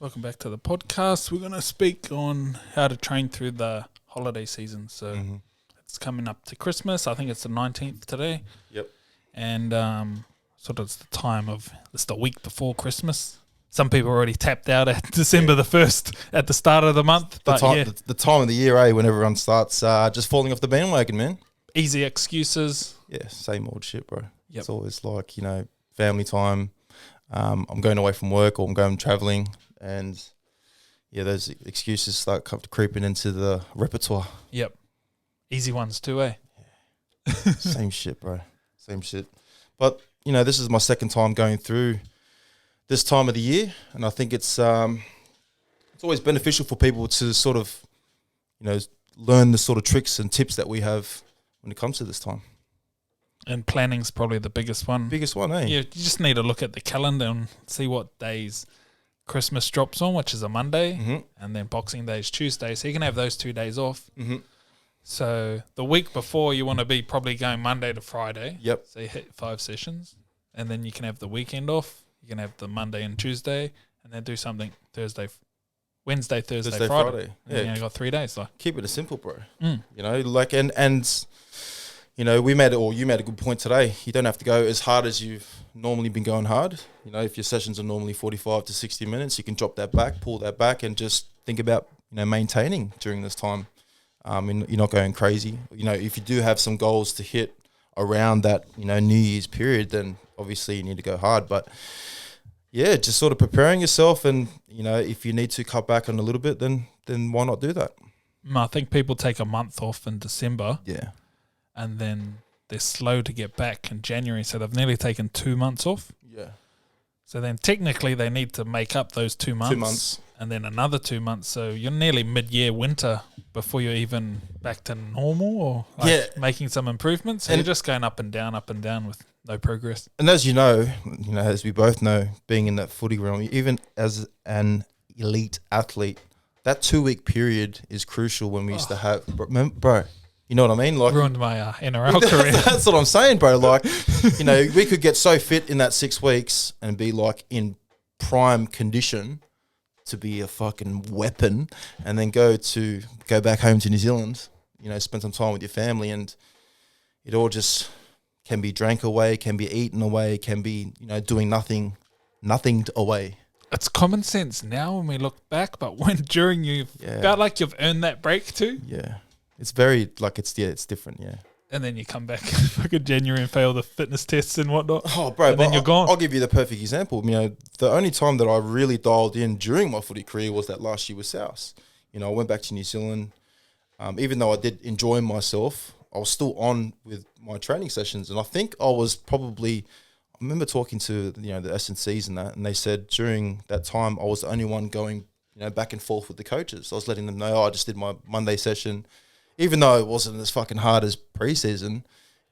Welcome back to the podcast. We're going to speak on how to train through the holiday season. So it's coming up to Christmas. I think it's the 19th today. Yep. And sort of it's the week before Christmas. Some people already tapped out at December the 1st at the start of the month. But the time of the year, when everyone starts just falling off the bandwagon, man. Easy excuses. Yeah, same old shit, bro. Yep. It's always like, family time. I'm going away from work or I'm going traveling. And, those excuses start creeping into the repertoire. Yep. Easy ones too, eh? Same shit, bro. Same shit. But, this is my second time going through this time of the year. And I think it's always beneficial for people to sort of, learn the sort of tricks and tips that we have when it comes to this time. And planning's probably the biggest one. Biggest one, eh? Yeah, you just need to look at the calendar and see what days Christmas drops on, which is a Monday, and then Boxing Day is Tuesday. So you can have those 2 days off. So the week before, you want to be probably going Monday to Friday. Yep. So you hit 5 sessions, and then you can have the weekend off. You can have the Monday and Tuesday, and then do something Wednesday, Thursday, Friday. Yeah, you only got 3 days. So keep it simple, bro. We made it, or you made a good point today. You don't have to go as hard as you've normally been going hard. If your sessions are normally 45 to 60 minutes, you can drop that back, pull that back, and just think about, maintaining during this time. And you're not going crazy. If you do have some goals to hit around that, New Year's period, then obviously you need to go hard. But yeah, just sort of preparing yourself, and if you need to cut back on a little bit, then why not do that? I think people take a month off in December. Yeah. And then they're slow to get back in January, so they've nearly taken 2 months off. Yeah. So then technically they need to make up those 2 months. 2 months. And then another 2 months. So you're nearly mid-year winter before you're even back to normal or making some improvements. So you're just going up and down with no progress. And as as we both know, being in that footy realm, even as an elite athlete, that 2 week period is crucial when we used to have, bro. You know what I mean? Like, ruined my NRL career. That's what I'm saying, bro. Like, we could get so fit in that 6 weeks and be like in prime condition to be a fucking weapon, and then go back home to New Zealand, spend some time with your family, and it all just can be drank away, can be eaten away, can be, doing nothing away. It's common sense now when we look back, but during you felt like you've earned that break too. Yeah. It's very, it's different, yeah. And then you come back fucking January and fail the fitness tests and whatnot. Oh, bro, and then you're gone. I'll give you the perfect example. The only time that I really dialed in during my footy career was that last year with South. I went back to New Zealand. Even though I did enjoy myself, I was still on with my training sessions. And I think I remember talking to, the S&Cs and that, and they said during that time I was the only one going, back and forth with the coaches. I was letting them know, I just did my Monday session. Even though it wasn't as fucking hard as pre-season,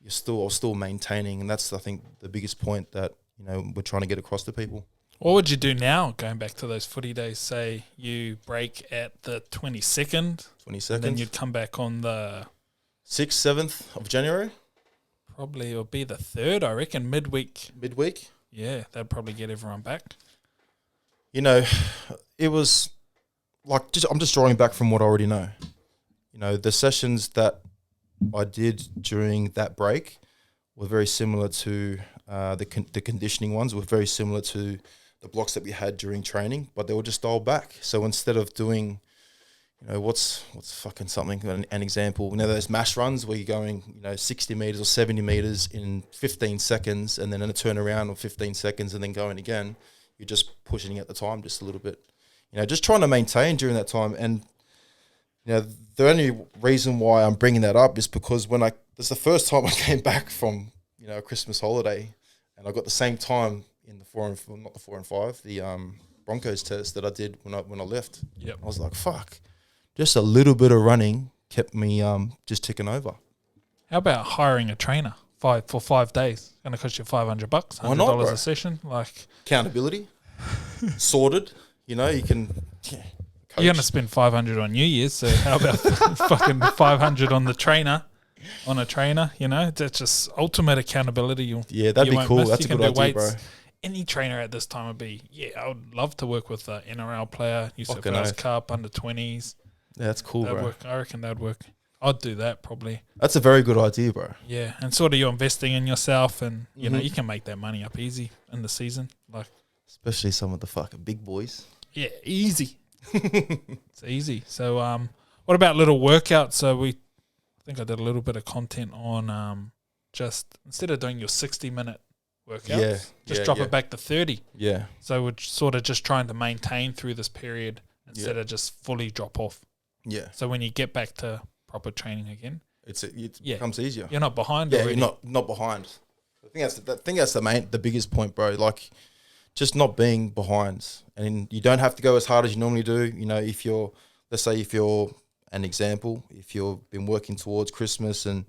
I was still maintaining, and that's, I think, the biggest point that we're trying to get across to people. What would you do now, going back to those footy days? Say you break at the 22nd, and then you'd come back on the 6th, 7th of January. Probably it'll be the 3rd, I reckon, midweek. Midweek? Yeah, that'd probably get everyone back. It was like I'm just drawing back from what I already know. The sessions that I did during that break were very similar to the conditioning ones, were very similar to the blocks that we had during training, but they were just dialed back. So instead of doing, what's fucking something, an example, those mash runs where you're going, 60 meters or 70 meters in 15 seconds and then in a turnaround of 15 seconds and then going again, you're just pushing at the time just a little bit. Just trying to maintain during that time. And the only reason why I'm bringing that up is because that's the first time I came back from, a Christmas holiday, and I got the same time in the 4 and 5, the Broncos test that I did when I left. Yep. I was like, fuck, just a little bit of running kept me just ticking over. How about hiring a trainer for 5 days? Going to cost you $500, $100 a session. Like accountability, sorted. You can. Yeah. Coach. You're going to spend $500 on New Year's, so how about fucking $500 on the trainer? On a trainer, that's just ultimate accountability. That'd be cool. That's a good idea, bro. any trainer at this time would be, I would love to work with an NRL player, New South Fucking Wales oath. Cup, under 20s. Yeah, that's cool, That'd bro. work. I reckon that'd work. I'd do that probably. That's a very good idea, bro. Yeah, and sort of you're investing in yourself, and you know you can make that money up easy in the season. Like, Especially some of the fucking big boys. yeah, easy. It's easy. So, what about little workouts? So I think I did a little bit of content on just instead of doing your 60-minute workouts, just drop it back to 30. Yeah. So we're sort of just trying to maintain through this period instead of just fully drop off. Yeah. So when you get back to proper training again, It becomes easier. you're not behind Yeah, already. you're not behind. I think that's the biggest point, bro. Like, just not being behind, and you don't have to go as hard as you normally do. You know, if you're an example, if you've been working towards Christmas and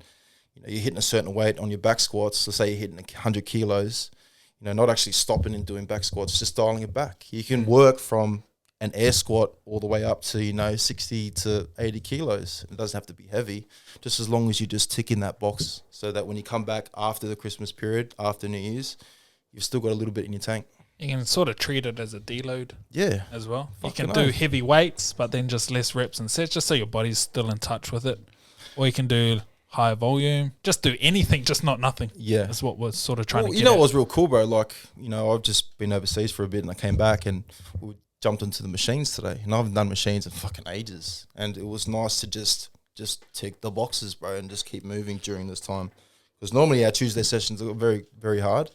you know you're hitting a certain weight on your back squats, let's say you're hitting 100 kilos, you know, not actually stopping and doing back squats, just dialing it back. You can work from an air squat all the way up to 60 to 80 kilos. It doesn't have to be heavy, just as long as you just tick in that box, so that when you come back after the Christmas period, after New Year's, you've still got a little bit in your tank. You can sort of treat it as a deload Yeah. as well. You Fucking can do oath. heavy weights, but then just less reps and sets, just so your body's still in touch with it. Or you can do higher volume. Just do anything, just not nothing. Yeah. That's what we're sort of trying to You get know at. what was real cool, bro? Like, you know, I've just been overseas for a bit and I came back and we jumped into the machines today. And I haven't done machines in fucking ages. And it was nice to just tick the boxes, bro, and just keep moving during this time. Because normally our Tuesday sessions are very, very hard.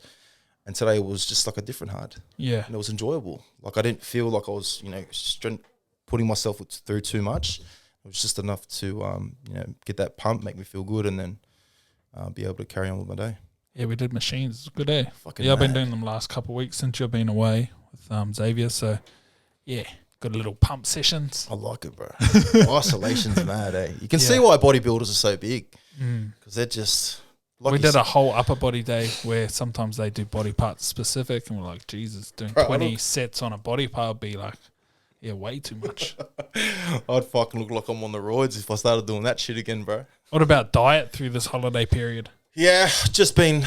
And today was just like a different hard. Yeah. And it was enjoyable. Like, I didn't feel like I was, putting myself through too much. It was just enough to, get that pump, make me feel good, and then be able to carry on with my day. Yeah, we did machines. It's a good day. Fucking I've been mad. doing them last couple of weeks since you've been away with Xavier. So, yeah, good little pump sessions. I like it, bro. Isolation's mad, eh? You can Yeah. see why bodybuilders are so big. Mm. Because they're just... Like We you did said- a whole upper body day where sometimes they do body part specific, and we're like, Jesus, doing Bro, I 20 look- sets on a body part would be like, way too much. I'd fucking look like I'm on the roids if I started doing that shit again, bro. What about diet through this holiday period? Yeah, just been,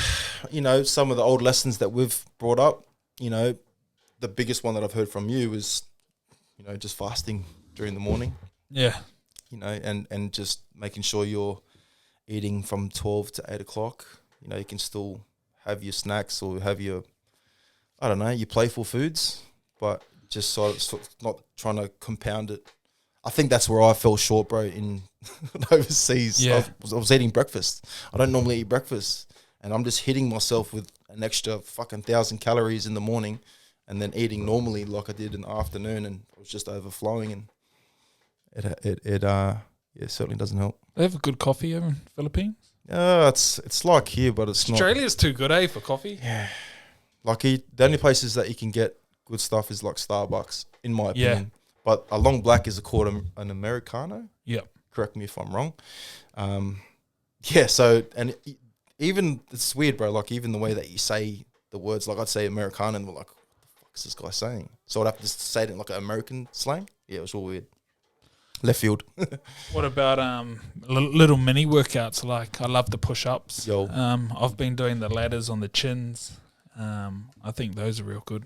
some of the old lessons that we've brought up. The biggest one that I've heard from you is, just fasting during the morning, Yeah. and just making sure you're eating from 12 to 8 o'clock. You can still have your snacks or have your, your playful foods, but just sort of not trying to compound it. I think that's where I fell short, bro, in overseas. Yeah. I was eating breakfast. I don't normally eat breakfast, and I'm just hitting myself with an extra fucking 1,000 calories in the morning, and then eating normally like I did in the afternoon, and it was just overflowing, and it certainly doesn't help. They have a good coffee over in the Philippines. It's like here, but it's not. Australia's too good, for coffee. Yeah, like the only places that you can get good stuff is like Starbucks, in my opinion. But a long black is called an Americano. Yep. Correct me if I'm wrong. So, and even, it's weird, bro, like even the way that you say the words, like I'd say Americano and we're like, what the fuck is this guy saying? So I'd have to just say it in like an American slang. Yeah, it was all weird. Left field. What about little mini workouts? Like, I love the push-ups. Yo. I've been doing the ladders on the chins. I think those are real good.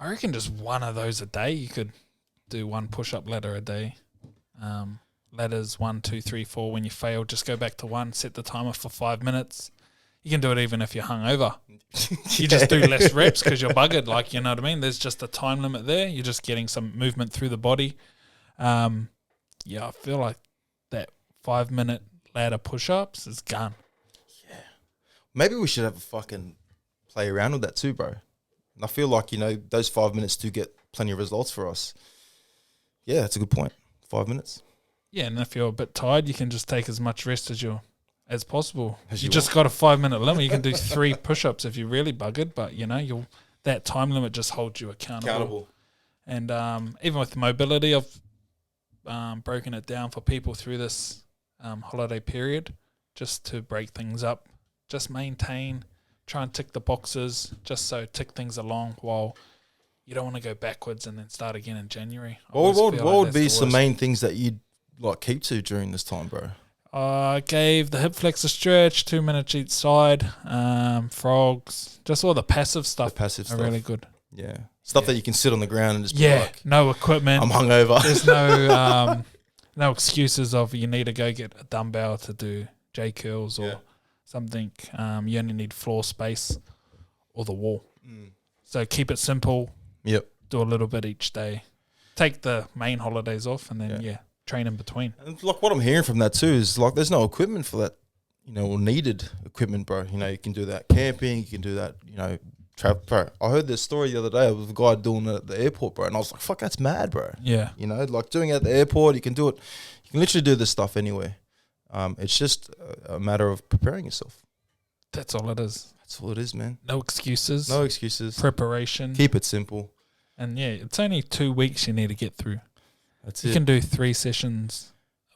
I reckon just one of those a day. You could do one push-up ladder a day. Ladders 1, 2, 3, 4. When you fail, just go back to 1. Set the timer for 5 minutes. You can do it even if you're hungover. You just do less reps because you're buggered. Like, you know what I mean? There's just a time limit there. You're just getting some movement through the body. I feel like that 5-minute ladder push-ups is gone. Maybe we should have a fucking play around with that too, bro. And I feel like, those 5 minutes do get plenty of results for us. Yeah, that's a good point. 5 minutes. Yeah, and if you're a bit tired, you can just take as much rest as possible. As You you just got a 5-minute limit. You can do 3 push-ups if you're really buggered, but that time limit just holds you accountable. And even with mobility, I've broken it down for people through this holiday period, just to break things up, just maintain, try and tick the boxes, just so tick things along while you don't want to go backwards and then start again in January. What would be some main things that you'd like keep to during this time, bro? I gave the hip flexor stretch, 2 minutes each side, frogs, just all the passive stuff. The passive are stuff. really good. Yeah. Stuff Yeah. that you can sit on the ground and just be Yeah, like, no equipment. I'm hungover. There's no no excuses of you need to go get a dumbbell to do J curls or Yeah. something. You only need floor space or the wall. Mm. So keep it simple. Yep. Do a little bit each day. Take the main holidays off, and then Yeah. train in between. And like what I'm hearing from that too is like there's no equipment for that, or needed equipment, bro. You can do that camping, you can do that, bro. I heard this story the other day of a guy doing it at the airport, bro, and I was like, fuck, that's mad, bro. Yeah, Like doing it at the airport, you can do it. You can literally do this stuff anywhere. It's just a matter of preparing yourself. that's all it is. That's all it is, man. No excuses. No excuses. Preparation. Keep it simple. And yeah, it's only 2 weeks you need to get through. That's You it. can do 3 sessions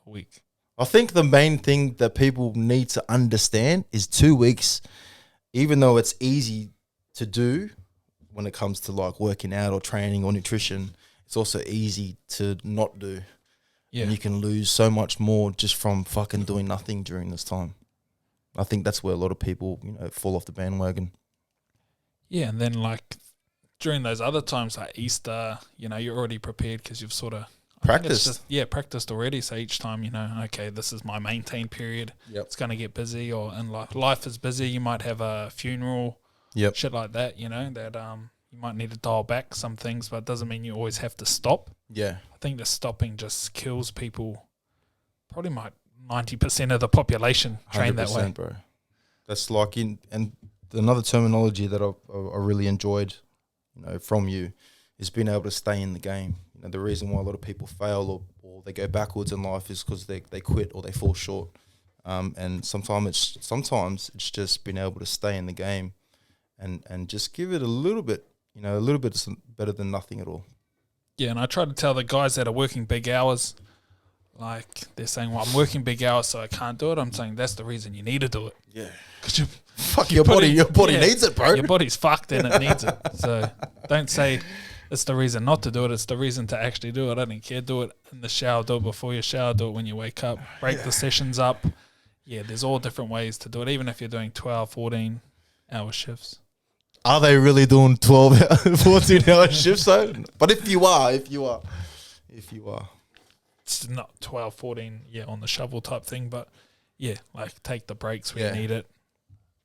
a week. I think the main thing that people need to understand is 2 weeks, even though it's easy to do when it comes to like working out or training or nutrition, it's also easy to not do. Yeah. And you can lose so much more just from fucking doing nothing during this time. I think that's where a lot of people, fall off the bandwagon. Yeah, and then like during those other times like Easter, you're already prepared because you've sort of Practiced. practiced already. So each time, okay, this is my maintain period. Yep. It's going to get busy, or and life is busy. You might have a funeral, Yep. shit like that. That you might need to dial back some things, but it doesn't mean you always have to stop. Yeah. I think the stopping just kills people. Probably 90% of the population train that way. Bro. That's like and another terminology that I really enjoyed, from you, is being able to stay in the game. The reason why a lot of people fail or they go backwards in life is because they quit or they fall short. And sometimes it's just being able to stay in the game and just give it a little bit, better than nothing at all. Yeah, and I try to tell the guys that are working big hours, like they're saying, well, I'm working big hours so I can't do it. I'm saying that's the reason you need to do it. Yeah. Because Fuck your body. Your body needs it, bro. Your body's fucked and it needs it. So don't say it's the reason not to do it. It's the reason to actually do it. I don't care. Do it in the shower. Do it before you shower. Do it when you wake up. Break the sessions up. Yeah, there's all different ways to do it, even if you're doing 12, 14-hour shifts. Are they really doing 12, 14-hour shifts though? But if you are. It's not 12, 14, on the shovel type thing, but yeah, like take the breaks when you need it.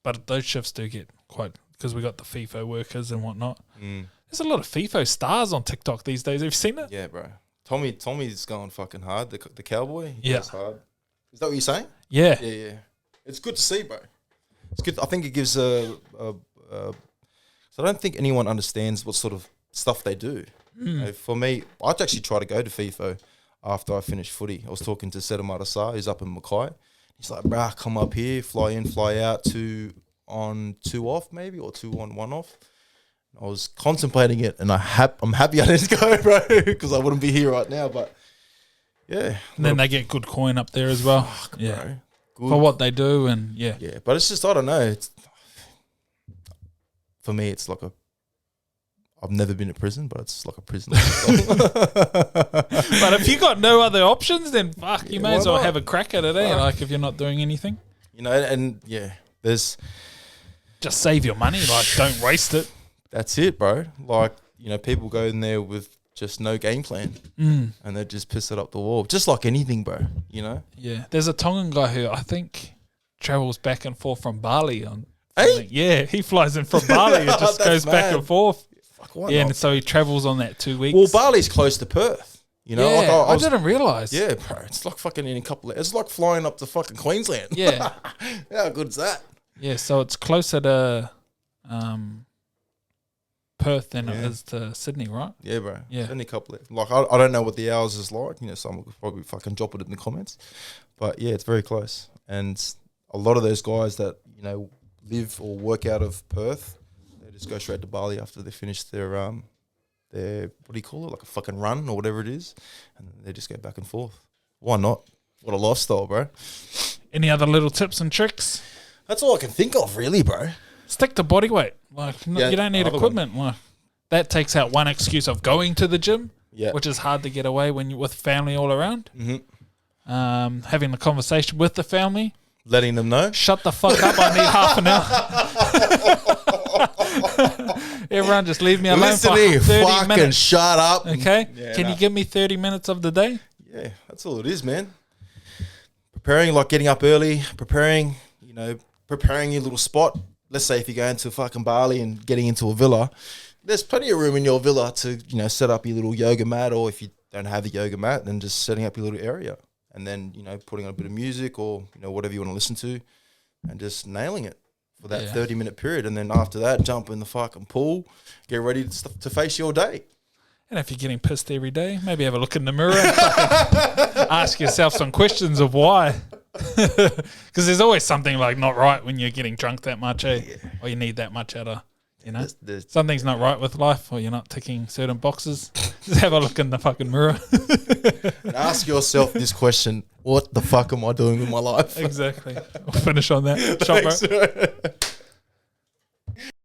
But those shifts do get quite, because we got the FIFO workers and whatnot. There's a lot of FIFO stars on TikTok these days. Have you seen it? Yeah, bro. Tommy's going fucking hard. The cowboy. He Yeah. goes hard. Is that what you're saying? Yeah. Yeah. It's good to see, bro. It's good. I think it gives so I don't think anyone understands what sort of stuff they do. For me, I'd actually try to go to FIFO after I finished footy. I was talking to Sedamata Sa, who's up in Mackay. He's like, bruh, come up here, fly in, fly out, 2 on, 2 off maybe, or 2 on, 1 off. I was contemplating it, and I'm happy I didn't go, bro, because I wouldn't be here right now. But yeah, And then they get good coin up there as well. bro. Good. For what they do, and Yeah, but it's just, I don't know. For me, it's like I've never been to prison, but it's like a prison. But if you got no other options, then fuck, you may why as well not? have a crack at it, Like if you're not doing anything. And there's, Just save your money, like don't waste it. that's it, bro. Like, people go in there with just no game plan and they just piss it up the wall. Just like anything, bro, Yeah. There's a Tongan guy who I think travels back and forth from Bali on Hey? something. Yeah, he flies in from Bali and just That's goes back mad. and forth. Fuck, why Yeah, not? and so he travels on that 2 weeks. Well, Bali's close to Perth, yeah, like I was- didn't realise. Yeah, bro, it's like fucking it's like flying up to fucking Queensland. Yeah. How good's that? Yeah, so it's closer to Perth than it Yeah. is to Sydney, right? Yeah, bro. Yeah. It's only a couple of, I don't know what the hours is like. Someone could probably fucking drop it in the comments. But yeah, it's very close. And a lot of those guys that, live or work out of Perth, they just go straight to Bali after they finish their what do you call it? Like a fucking run or whatever it is. And they just go back and forth. Why not? What a lifestyle, bro. Any other little tips and tricks? That's all I can think of, really, bro. Stick to body weight. Like Yeah, you don't need another equipment. Like that takes out one excuse of going to the gym, Yeah. which is hard to get away when you're with family all around. Mm-hmm. having a conversation with the family. Letting them know. Shut the fuck up, I need half an hour. Everyone just leave me alone Listen for here, 30 fucking minutes. shut up. Okay? Yeah, Can you give me 30 minutes of the day? Yeah, that's all it is, man. Preparing, like getting up early, preparing your little spot. Let's say if you're going to fucking Bali and getting into a villa, there's plenty of room in your villa to, set up your little yoga mat, or if you don't have a yoga mat, then just setting up your little area. And then, putting on a bit of music or, whatever you want to listen to and just nailing it for that 30-minute period. And then after that, jump in the fucking pool, get ready to face your day. And if you're getting pissed every day, maybe have a look in the mirror and fucking ask yourself some questions of why. Because there's always something like not right when you're getting drunk that much, or you need that much out of, something's not right with life, or you're not ticking certain boxes. Just have a look in the fucking mirror. And ask yourself this question: what the fuck am I doing with my life? Exactly. We'll finish on that. Shop, bro.